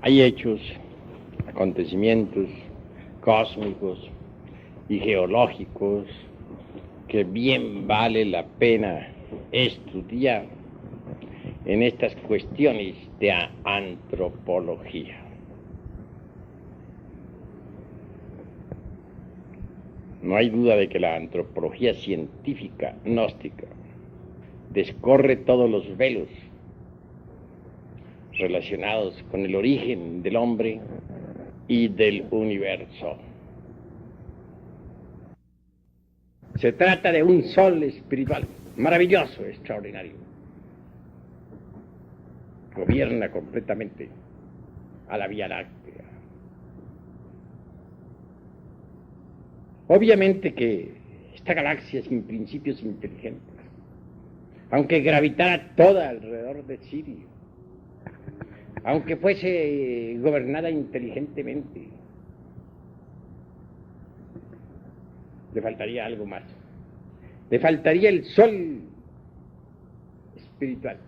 Hay hechos, acontecimientos cósmicos y geológicos que bien vale la pena estudiar en estas cuestiones de antropología. No hay duda de que la antropología científica gnóstica descorre todos los velos relacionados con el origen del hombre y del universo. Se trata de un sol espiritual, maravilloso, extraordinario. Gobierna completamente a la Vía Láctea. Obviamente que esta galaxia sin principios inteligentes, aunque gravitara toda alrededor de Sirio, aunque fuese gobernada inteligentemente, le faltaría algo más. Le faltaría el sol espiritual.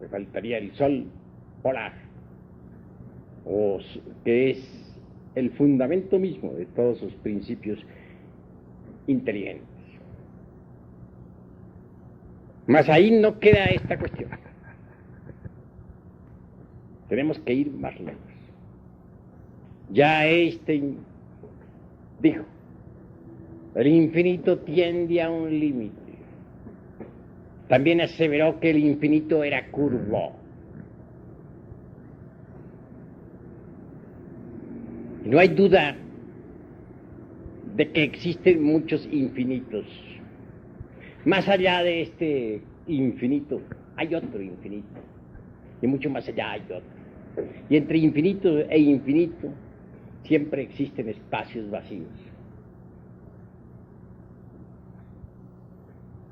Le faltaría el sol polar, que es el fundamento mismo de todos sus principios inteligentes. Mas ahí no queda esta cuestión. Tenemos que ir más lejos. Ya Einstein dijo, el infinito tiende a un límite. También aseveró que el infinito era curvo. Y no hay duda de que existen muchos infinitos. Más allá de este infinito hay otro infinito. Y mucho más allá hay otro. Y entre infinito e infinito siempre existen espacios vacíos.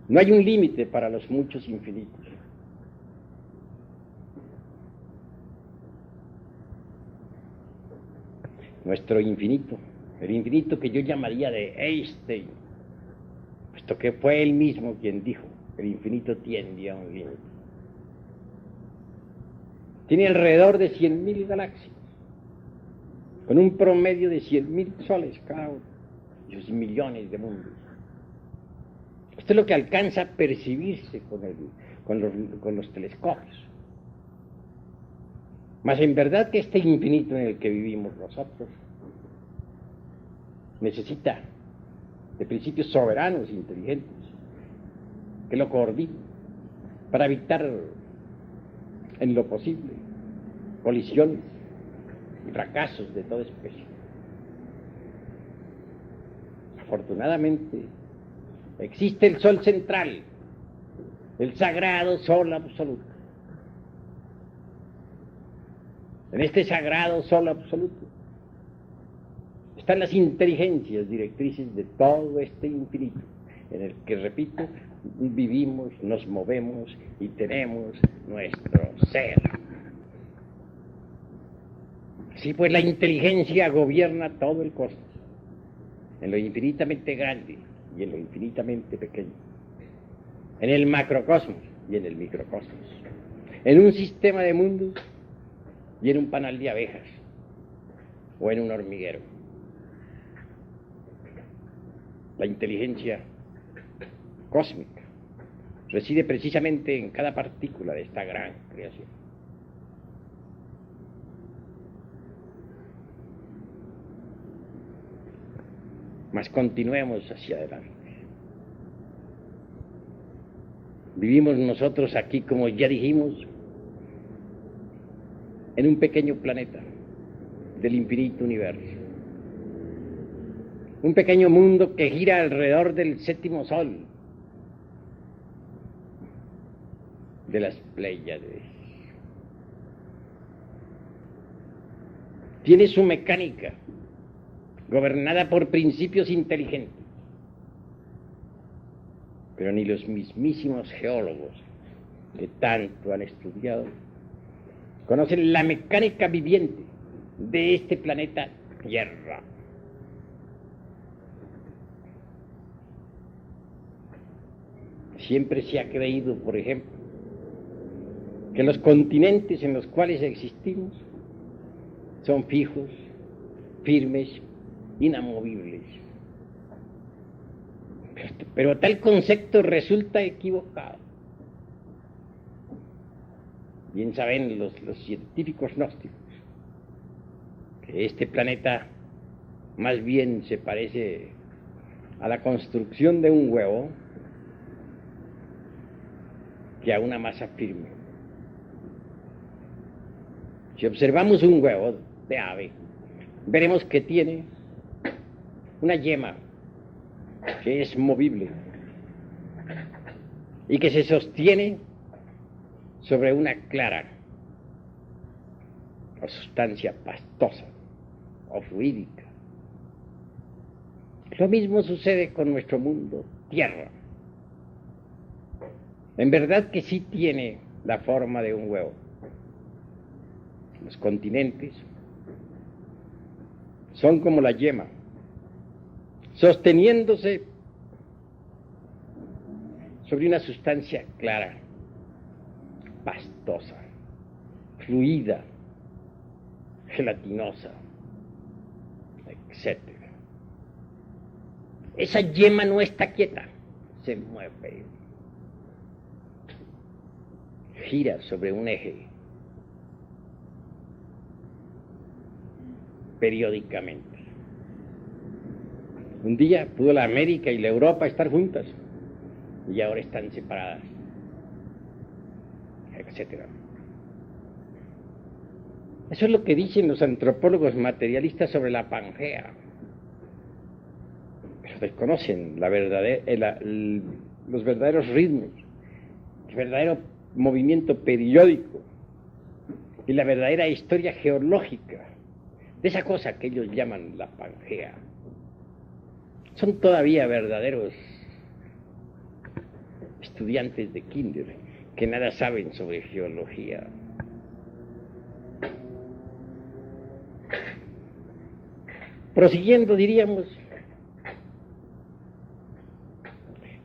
No hay un límite para los muchos infinitos. Nuestro infinito, el infinito que yo llamaría de Einstein, puesto que fue él mismo quien dijo, el infinito tiende a un límite. Tiene alrededor de 100.000 galaxias, con un promedio de 100.000 soles cada uno, y sus millones de mundos. Esto es lo que alcanza a percibirse con los telescopios. Mas en verdad que este infinito en el que vivimos nosotros necesita de principios soberanos, inteligentes, que lo coordinen para evitar en lo posible colisiones y fracasos de toda especie. Afortunadamente existe el sol central, el sagrado sol absoluto. En este sagrado sol absoluto están las inteligencias directrices de todo este infinito, en el que, repito, vivimos, nos movemos y tenemos nuestro ser. Así pues, la inteligencia gobierna todo el cosmos, en lo infinitamente grande y en lo infinitamente pequeño, en el macrocosmos y en el microcosmos, en un sistema de mundos y en un panal de abejas o en un hormiguero. La inteligencia cósmica reside precisamente en cada partícula de esta gran creación. Mas continuemos hacia adelante. Vivimos nosotros aquí, como ya dijimos, en un pequeño planeta del infinito universo. Un pequeño mundo que gira alrededor del séptimo sol de las Pléyades. Tiene su mecánica gobernada por principios inteligentes, pero ni los mismísimos geólogos que tanto han estudiado conocen la mecánica viviente de este planeta Tierra. Siempre se ha creído, por ejemplo, que los continentes en los cuales existimos son fijos, firmes, inamovibles. Pero tal concepto resulta equivocado. Bien saben los científicos gnósticos que este planeta más bien se parece a la construcción de un huevo que a una masa firme. Si observamos un huevo de ave, veremos que tiene una yema que es movible y que se sostiene sobre una clara o sustancia pastosa o fluídica. Lo mismo sucede con nuestro mundo, Tierra. En verdad que sí tiene la forma de un huevo. Los continentes son como la yema, sosteniéndose sobre una sustancia clara, pastosa, fluida, gelatinosa, etc. Esa yema no está quieta, se mueve, gira sobre un eje periódicamente. Un día pudo la América y la Europa estar juntas y ahora están separadas, etc. Eso es lo que dicen los antropólogos materialistas sobre la Pangea. Pero desconocen los verdaderos ritmos, el verdadero movimiento periódico y la verdadera historia geológica de esa cosa que ellos llaman la Pangea. Son todavía verdaderos estudiantes de kinder que nada saben sobre geología. Prosiguiendo, diríamos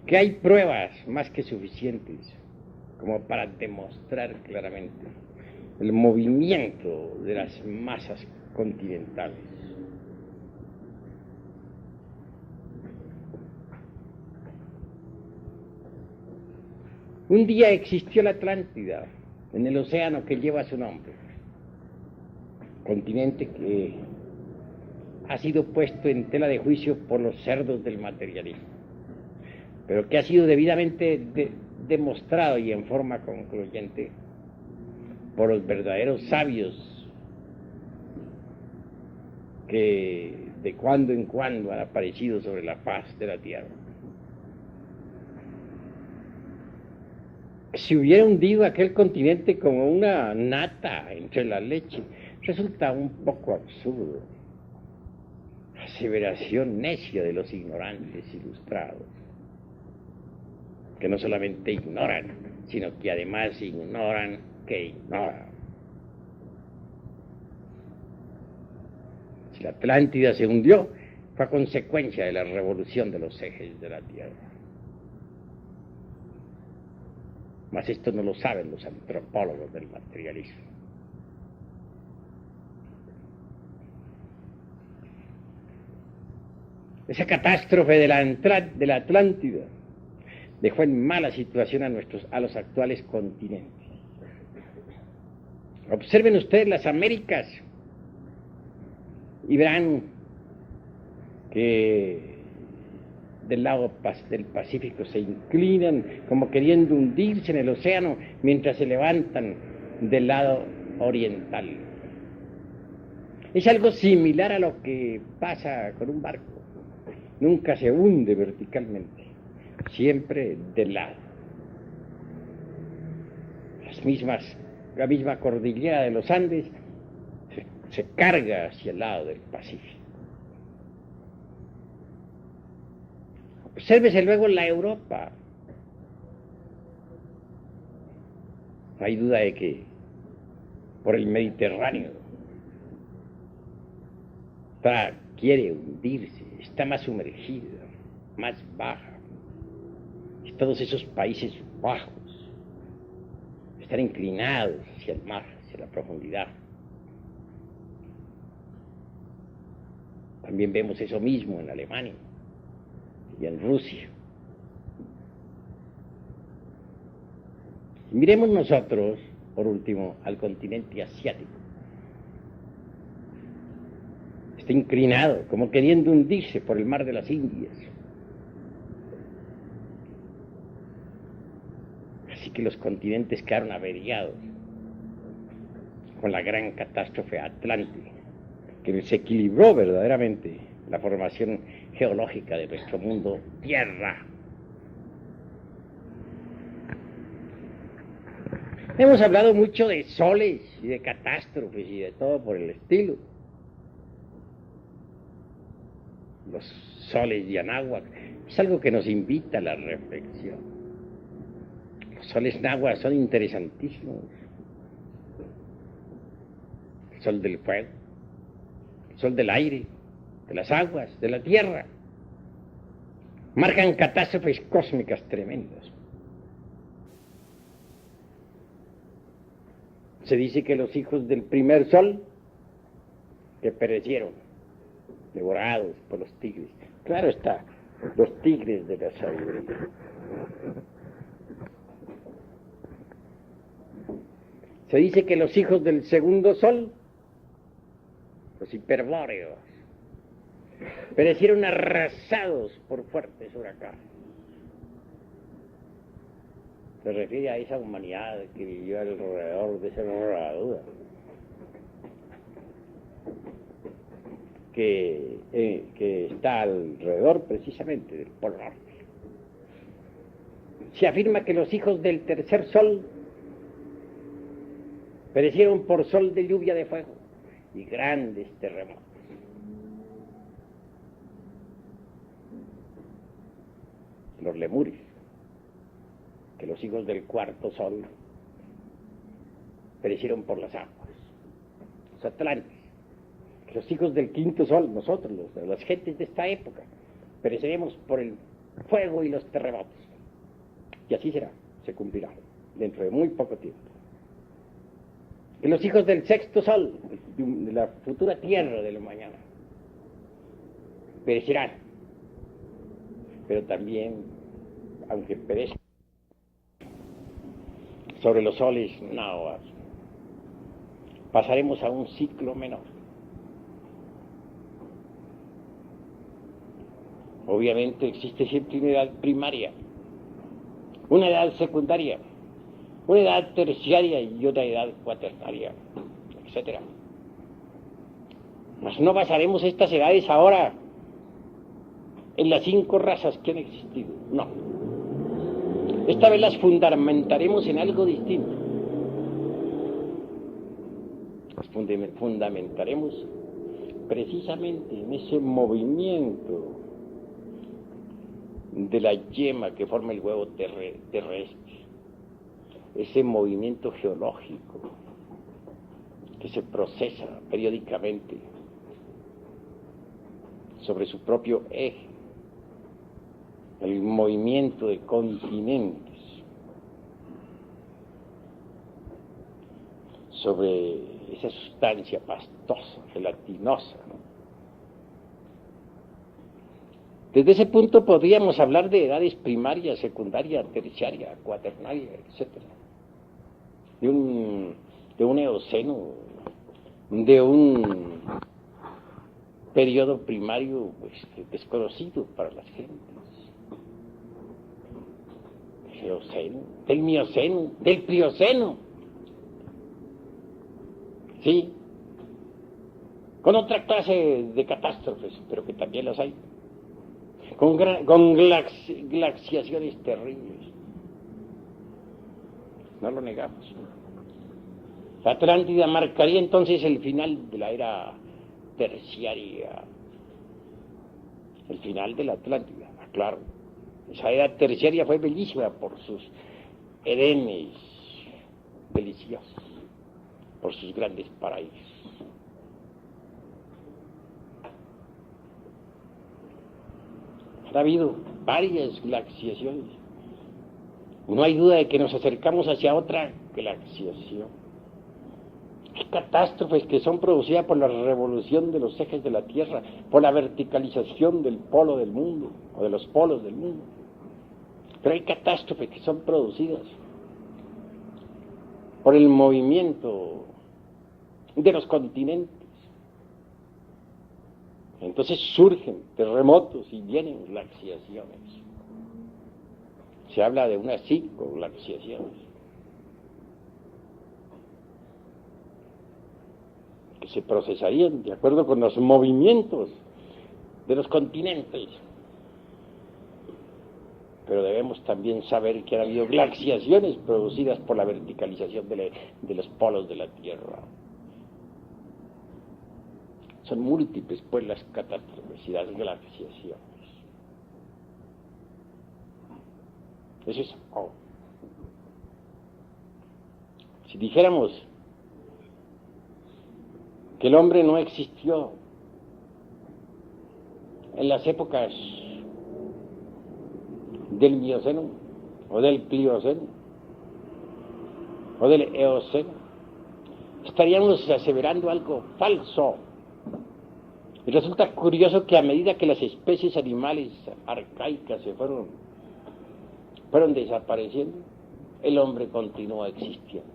que hay pruebas más que suficientes como para demostrar claramente el movimiento de las masas continentales. Un día existió la Atlántida en el océano que lleva su nombre, continente que ha sido puesto en tela de juicio por los cerdos del materialismo, pero que ha sido debidamente demostrado y en forma concluyente por los verdaderos sabios que de cuando en cuando han aparecido sobre la faz de la tierra. Si hubiera hundido aquel continente como una nata entre la leche, resulta un poco absurdo. Aseveración necia de los ignorantes ilustrados, que no solamente ignoran, sino que además ignoran que ignoran. Si la Atlántida se hundió, fue a consecuencia de la revolución de los ejes de la Tierra. Mas esto no lo saben los antropólogos del materialismo. Esa catástrofe de la Atlántida dejó en mala situación a los actuales continentes. Observen ustedes las Américas y verán que del lado del Pacífico se inclinan como queriendo hundirse en el océano mientras se levantan del lado oriental. Es algo similar a lo que pasa con un barco. Nunca se hunde verticalmente, siempre del lado. La misma cordillera de los Andes se carga hacia el lado del Pacífico. Obsérvese luego la Europa. No hay duda de que por el Mediterráneo quiere hundirse, está más sumergida, más baja. Y todos esos países bajos están inclinados hacia el mar, hacia la profundidad. También vemos eso mismo en Alemania y en Rusia. Miremos nosotros, por último, al continente asiático. Está inclinado, como queriendo hundirse por el mar de las Indias. Así que los continentes quedaron averiados con la gran catástrofe atlántica, que desequilibró verdaderamente la formación geológica de nuestro mundo tierra. Hemos hablado mucho de soles y de catástrofes y de todo por el estilo. Los soles de Anáhuac es algo que nos invita a la reflexión. Los soles náhuatl son interesantísimos. El sol del fuego, el sol del aire, de las aguas, de la tierra. Marcan catástrofes cósmicas tremendas. Se dice que los hijos del primer sol que perecieron, devorados por los tigres. Claro está, los tigres de la sabiduría. Se dice que los hijos del segundo sol, los hiperbóreos, perecieron arrasados por fuertes huracanes. Se refiere a esa humanidad que vivió alrededor de esa herradura, que está alrededor precisamente del Polo Norte. Se afirma que los hijos del tercer sol perecieron por sol de lluvia de fuego y grandes terremotos. Los lemures, que los hijos del cuarto sol perecieron por las aguas. Los atlantes, que los hijos del quinto sol, nosotros, las gentes de esta época, pereceremos por el fuego y los terremotos. Y así será, se cumplirá, dentro de muy poco tiempo. Que los hijos del sexto sol, de la futura tierra de la mañana, perecerán, pero también, aunque perezcan, sobre los soles náhuatl, pasaremos a un ciclo menor. Obviamente existe siempre una edad primaria, una edad secundaria, una edad terciaria y una edad cuaternaria, etc. Mas no basaremos estas edades ahora en las 5 razas que han existido, no. Esta vez las fundamentaremos en algo distinto. Las fundamentaremos precisamente en ese movimiento de la yema que forma el huevo terrestre, ese movimiento geológico que se procesa periódicamente sobre su propio eje, el movimiento de continentes sobre esa sustancia pastosa, gelatinosa, ¿no? Desde ese punto podríamos hablar de edades primaria, secundaria, terciaria, cuaternaria, etc. De un eoceno, de un periodo primario pues, desconocido para las gentes. Del eoceno, del mioceno, del plioceno. Sí, con otra clase de catástrofes, pero que también las hay. Con glaciaciones terribles. No lo negamos. La Atlántida marcaría entonces el final de la era terciaria. El final de la Atlántida, claro. Esa era terciaria fue bellísima por sus edenes deliciosos, por sus grandes paraísos. Ha habido varias glaciaciones. No hay duda de que nos acercamos hacia otra glaciación. Hay catástrofes que son producidas por la revolución de los ejes de la Tierra, por la verticalización del polo del mundo, o de los polos del mundo. Pero hay catástrofes que son producidas por el movimiento de los continentes. Entonces surgen terremotos y vienen glaciaciones. Se habla de unas 5 glaciaciones que se procesarían de acuerdo con los movimientos de los continentes. Pero debemos también saber que ha habido glaciaciones producidas por la verticalización de los polos de la Tierra. Son múltiples, pues, las catástrofes y las glaciaciones. Eso es oh. Si dijéramos que el hombre no existió en las épocas del Mioceno, o del Plioceno, o del Eoceno, estaríamos aseverando algo falso. Y resulta curioso que a medida que las especies animales arcaicas se fueron desapareciendo, el hombre continúa existiendo.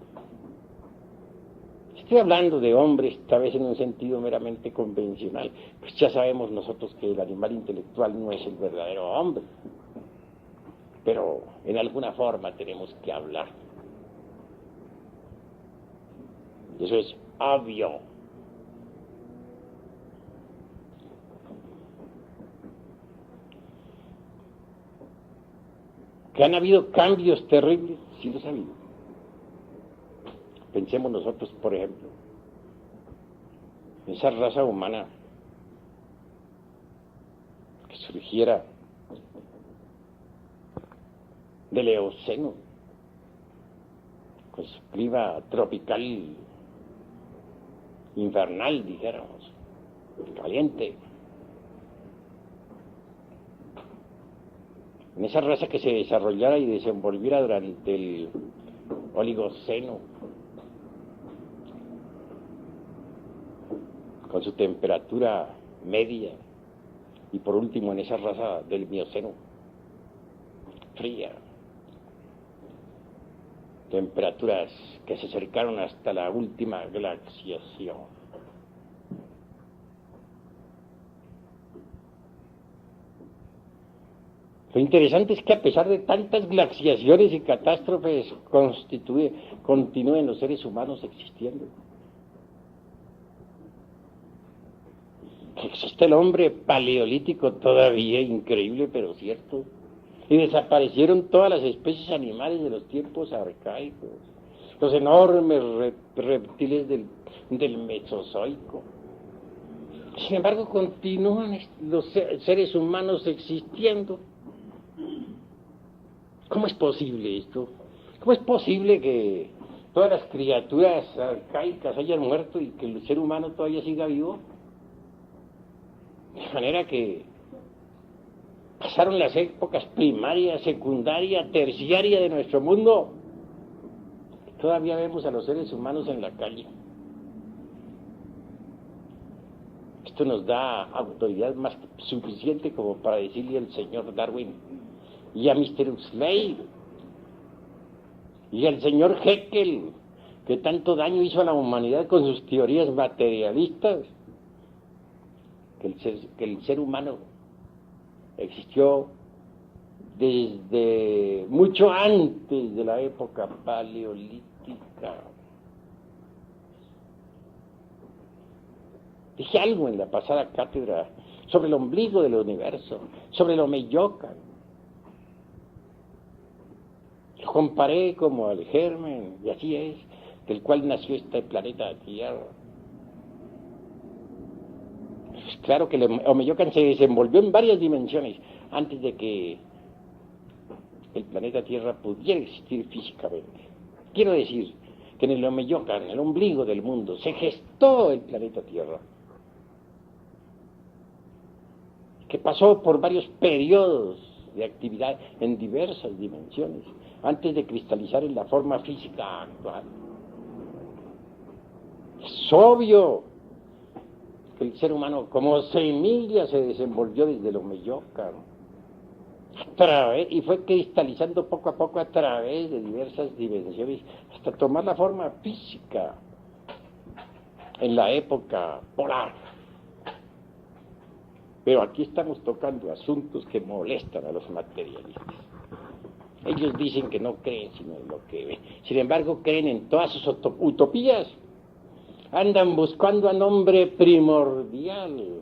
Estoy hablando de hombre, esta vez en un sentido meramente convencional, pues ya sabemos nosotros que el animal intelectual no es el verdadero hombre, pero en alguna forma tenemos que hablar. Eso es obvio. Que han habido cambios terribles, sí los ha habido. Pensemos nosotros, por ejemplo, en esa raza humana que surgiera del Eoceno, con su clima tropical, invernal, dijéramos, caliente. En esa raza que se desarrollara y desenvolviera durante el Oligoceno, con su temperatura media, y por último en esa raza del Mioceno, fría, temperaturas que se acercaron hasta la última glaciación. Lo interesante es que a pesar de tantas glaciaciones y catástrofes continúen los seres humanos existiendo. Que existe el hombre paleolítico todavía, increíble pero cierto. Y desaparecieron todas las especies animales de los tiempos arcaicos. Los enormes reptiles del Mesozoico. Sin embargo, continúan los seres humanos existiendo. ¿Cómo es posible esto? ¿Cómo es posible que todas las criaturas arcaicas hayan muerto y que el ser humano todavía siga vivo? De manera que pasaron las épocas primaria, secundaria, terciaria de nuestro mundo. Todavía vemos a los seres humanos en la calle. Esto nos da autoridad más que suficiente como para decirle al señor Darwin y a Mr. Huxley y al señor Haeckel, que tanto daño hizo a la humanidad con sus teorías materialistas, que el ser humano existió desde mucho antes de la época paleolítica. Dije algo en la pasada cátedra sobre el ombligo del universo, sobre el Omeyocan. Lo comparé como al germen, y así es, del cual nació este planeta Tierra. Pues claro que el Omeyocan se desenvolvió en varias dimensiones antes de que el planeta Tierra pudiera existir físicamente. Quiero decir que en el Omeyocan, en el ombligo del mundo, se gestó el planeta Tierra, que pasó por varios periodos de actividad en diversas dimensiones, antes de cristalizar en la forma física actual. Es obvio que el ser humano como semilla se desenvolvió desde lo Meyoca, y fue cristalizando poco a poco a través de diversas dimensiones hasta tomar la forma física en la época polar. Pero aquí estamos tocando asuntos que molestan a los materialistas. Ellos dicen que no creen sino en lo que ven. Sin embargo, creen en todas sus utopías. Andan buscando al hombre primordial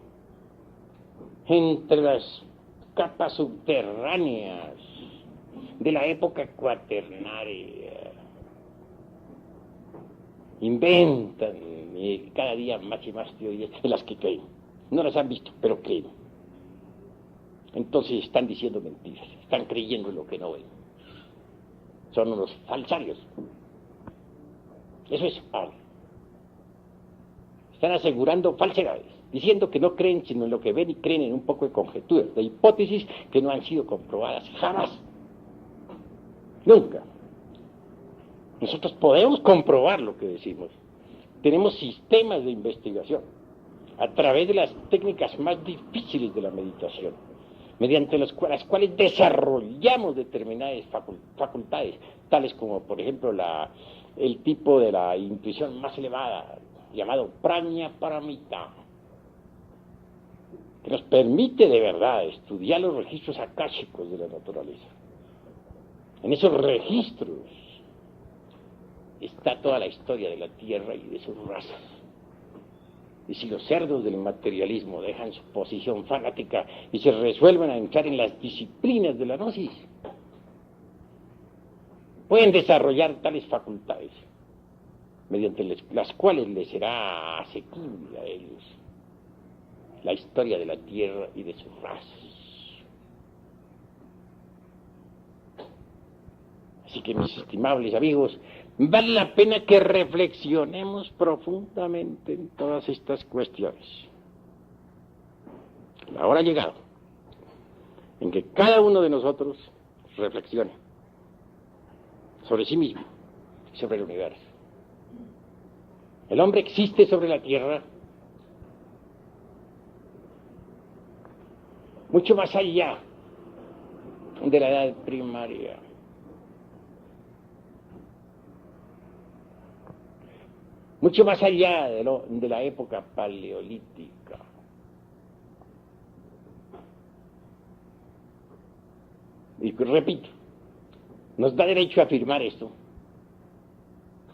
entre las capas subterráneas de la época cuaternaria. Inventan cada día más y más teorías en las que creen. No las han visto, pero creen. Entonces están diciendo mentiras, están creyendo en lo que no ven. Son unos falsarios. Eso es ahora. Están asegurando falsedades, diciendo que no creen sino en lo que ven y creen en un poco de conjeturas, de hipótesis que no han sido comprobadas jamás. Nunca. Nosotros podemos comprobar lo que decimos. Tenemos sistemas de investigación a través de las técnicas más difíciles de la meditación, mediante las cuales desarrollamos determinadas facultades, tales como, por ejemplo, el tipo de la intuición más elevada, llamado Prajna Paramita, que nos permite de verdad estudiar los registros akáshicos de la naturaleza. En esos registros está toda la historia de la Tierra y de sus razas. Y si los cerdos del materialismo dejan su posición fanática y se resuelven a entrar en las disciplinas de la gnosis, pueden desarrollar tales facultades, mediante las cuales les será asequible a ellos la historia de la Tierra y de sus razas. Así que, mis estimables amigos, vale la pena que reflexionemos profundamente en todas estas cuestiones. La hora ha llegado en que cada uno de nosotros reflexione sobre sí mismo y sobre el universo. El hombre existe sobre la Tierra mucho más allá de la edad primaria. Mucho más allá de la época paleolítica. Y repito, nos da derecho a afirmar esto.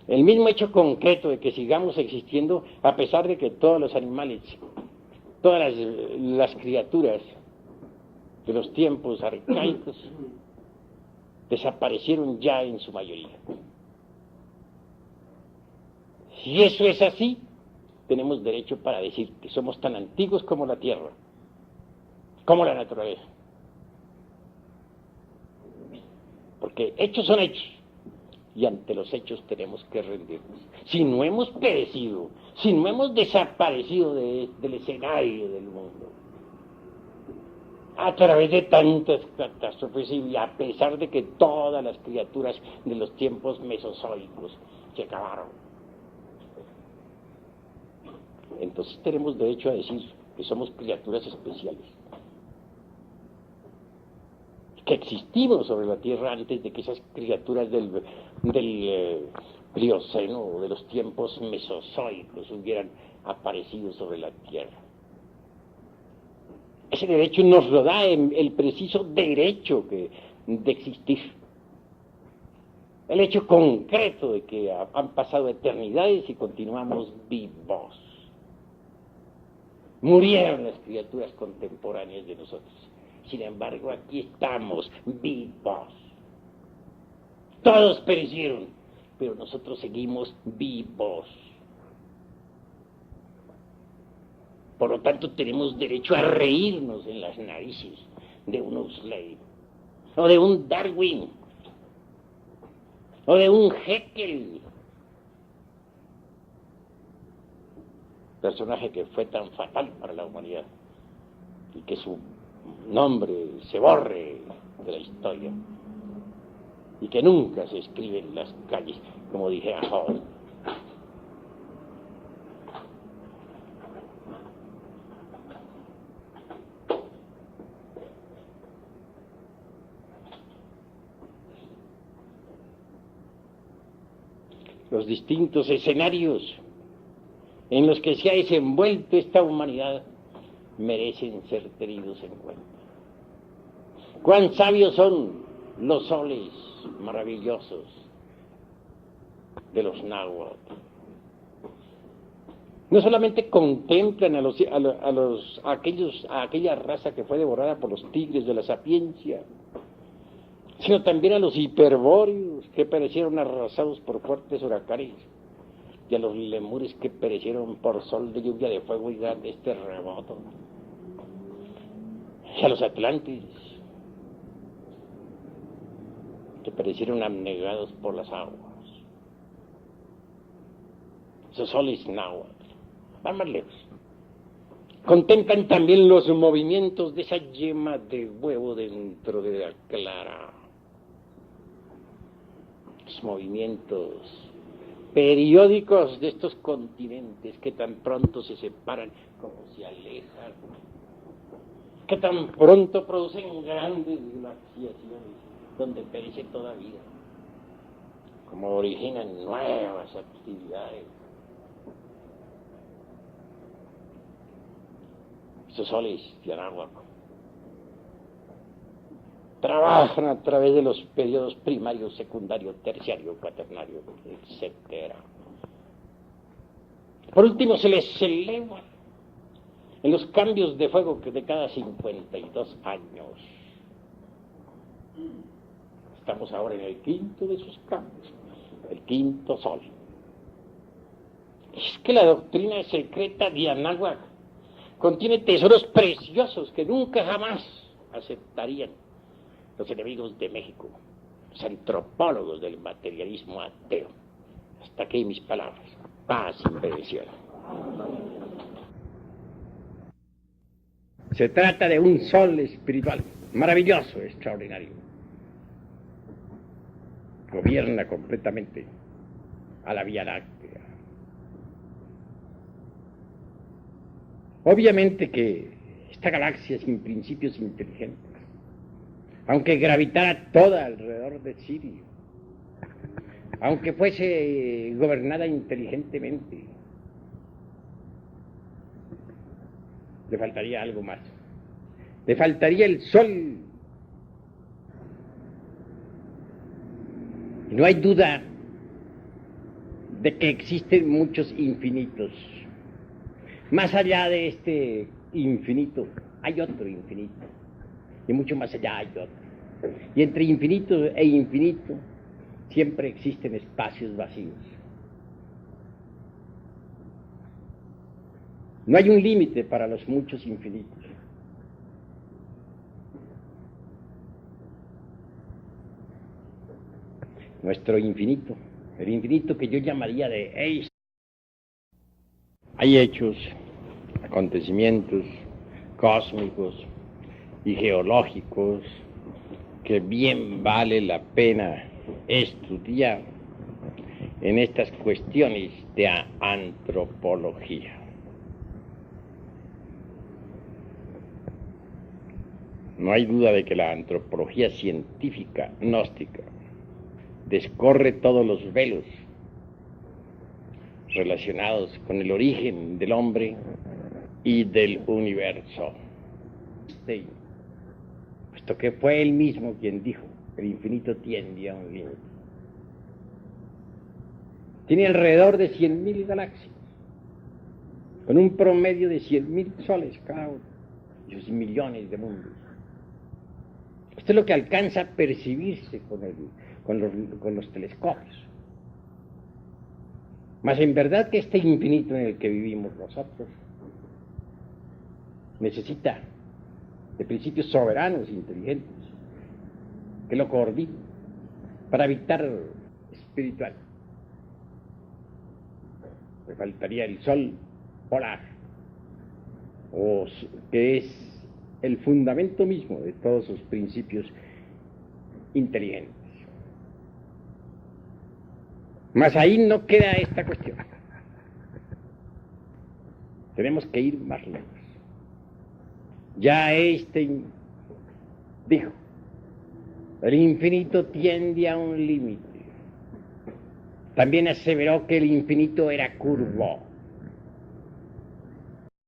El mismo hecho concreto de que sigamos existiendo a pesar de que todos los animales, todas las criaturas de los tiempos arcaicos desaparecieron ya en su mayoría. Si eso es así, tenemos derecho para decir que somos tan antiguos como la Tierra, como la naturaleza. Porque hechos son hechos, y ante los hechos tenemos que rendirnos. Si no hemos perecido, si no hemos desaparecido del escenario del mundo, a través de tantas catástrofes y a pesar de que todas las criaturas de los tiempos mesozoicos se acabaron, entonces tenemos derecho a decir que somos criaturas especiales, que existimos sobre la Tierra antes de que esas criaturas del Plioceno o de los tiempos mesozoicos hubieran aparecido sobre la Tierra. Ese derecho nos lo da el preciso derecho de existir. El hecho concreto de que han pasado eternidades y continuamos vivos. Murieron las criaturas contemporáneas de nosotros. Sin embargo, aquí estamos vivos. Todos perecieron, pero nosotros seguimos vivos. Por lo tanto, tenemos derecho a reírnos en las narices de un Huxley, o de un Darwin, o de un Haeckel, personaje que fue tan fatal para la humanidad y que su nombre se borre de la historia y que nunca se escribe en las calles, como dijera Hall. Los distintos escenarios en los que se ha desenvuelto esta humanidad merecen ser tenidos en cuenta. Cuán sabios son los soles maravillosos de los náhuatl. No solamente contemplan a aquella raza que fue devorada por los tigres de la sapiencia, sino también a los hiperbóreos que perecieron arrasados por fuertes huracanes, y a los lemures que perecieron por sol de lluvia de fuego y grandes terremotos, y a los atlantes que perecieron abnegados por las aguas. Esos soles náhuatl van más lejos. Contemplan también los movimientos de esa yema de huevo dentro de la clara. Los movimientos periódicos de estos continentes que tan pronto se separan como se alejan, que tan pronto producen grandes glaciaciones donde perece toda vida, como originan nuevas actividades. Esos soles de Anáhuac trabajan a través de los periodos primario, secundario, terciario, cuaternario, etc. Por último, se les eleva en los cambios de fuego que de cada 52 años. Estamos ahora en el quinto de esos cambios, el quinto sol. Es que la doctrina secreta de Anáhuac contiene tesoros preciosos que nunca jamás aceptarían los enemigos de México, los antropólogos del materialismo ateo. Hasta aquí mis palabras. Paz y bendición. Se trata de un sol espiritual, maravilloso, extraordinario. Gobierna completamente a la Vía Láctea. Obviamente que esta galaxia sin principios inteligentes, aunque gravitara toda alrededor de Sirio, aunque fuese gobernada inteligentemente, le faltaría algo más. Le faltaría el sol. Y no hay duda de que existen muchos infinitos. Más allá de este infinito hay otro infinito. Y mucho más allá hay otro. Y entre infinito e infinito siempre existen espacios vacíos. No hay un límite para los muchos infinitos. Nuestro infinito, el infinito que yo llamaría de Einstein. Hay hechos, acontecimientos cósmicos y geológicos que bien vale la pena estudiar en estas cuestiones de antropología. No hay duda de que la antropología científica gnóstica descorre todos los velos relacionados con el origen del hombre y del universo. Puesto que fue él mismo quien dijo, el infinito tiende a un límite. Tiene alrededor de 100.000 galaxias, con un promedio de 100.000 soles cada uno, y sus millones de mundos. Esto es lo que alcanza a percibirse con los telescopios. Mas en verdad que este infinito en el que vivimos nosotros necesita de principios soberanos, inteligentes, que lo coordinen para habitar espiritual. Me faltaría el sol polar, que es el fundamento mismo de todos sus principios inteligentes. Mas ahí no queda esta cuestión. Tenemos que ir más lejos. Ya Einstein dijo, el infinito tiende a un límite. También aseveró que el infinito era curvo.